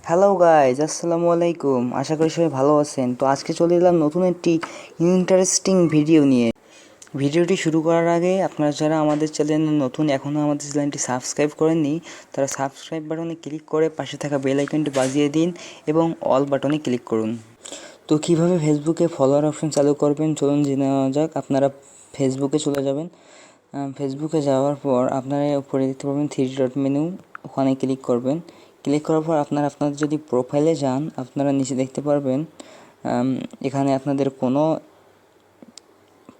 Hello guys, আসসালামু আলাইকুম। আশা করি সবাই ভালো আছেন। তো আজকে চলে এলাম নতুন একটি ইন্টারেস্টিং ভিডিও নিয়ে। ভিডিওটি শুরু করার আগে আপনারা যারা আমাদের চ্যানেলে নতুন, এখনও আমাদের চ্যানেলটি সাবস্ক্রাইব করেননি, তারা সাবস্ক্রাইব বাটনে ক্লিক করে পাশে থাকা বেল আইকনটি বাজিয়ে দিন এবং অল বাটনে ক্লিক করুন। তো কীভাবে ফেসবুকে ফলোয়ার অপশন চালু করবেন চলুন জেনে নেওয়া যাক। আপনারা ফেসবুকে চলে যাবেন। ফেসবুকে যাওয়ার পর আপনারা উপরে দেখতে পাবেন 3 ডট মেনু, ওখানে ক্লিক করবেন। ক্লিক করার পর আপনাদের যদি প্রোফাইলে যান, আপনারা নিচে দেখতে পারবেন এখানে আপনাদের কোনো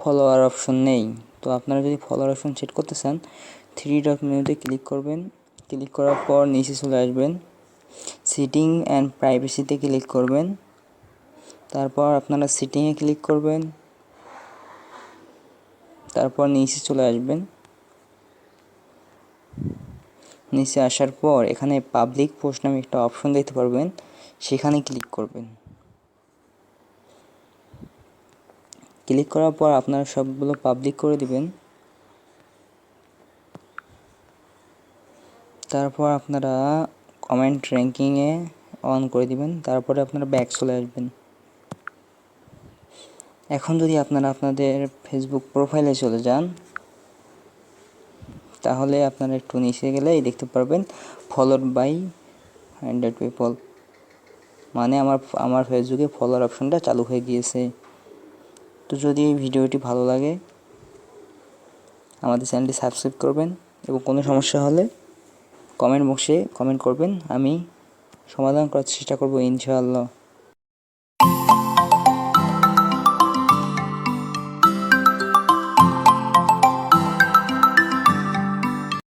ফলোয়ার অপশন নেই। তো আপনারা যদি ফলোয়ার অপশন সেট করতে চান, 3 ডট মেনুতে ক্লিক করবেন। ক্লিক করার পর নিচে চলে আসবেন, সেটিং অ্যান্ড প্রাইভেসিতে ক্লিক করবেন। তারপর আপনারা সেটিংয়ে ক্লিক করবেন। তারপর নিচে চলে আসবেন। নিচে আসার পর এখানে পাবলিক পোস্ট নামে একটা অপশন দেখতে পারবেন, সেখানে ক্লিক করবেন। ক্লিক করার পর আপনারা সবগুলো পাবলিক করে দিবেন। তারপর আপনারা কমেন্ট র্যাঙ্কিংয়ে অন করে দিবেন। তারপরে আপনারা ব্যাক চলে আসবেন। এখন যদি আপনারা আপনাদের ফেসবুক প্রোফাইলে চলে যান, তাহলে আপনারা একটু নিচে গেলেই দেখতে পারবেন ফলোড বাই 100 পিপল, মানে আমার ফেসবুকে ফলোয়ার অপশনটা চালু হয়ে গিয়েছে। তো যদি এই ভিডিওটি ভালো লাগে আমাদের চ্যানেলটি সাবস্ক্রাইব করবেন এবং কোনো সমস্যা হলে কমেন্ট বক্সে কমেন্ট করবেন, আমি সমাধান করার চেষ্টা করব ইনশাআল্লাহ।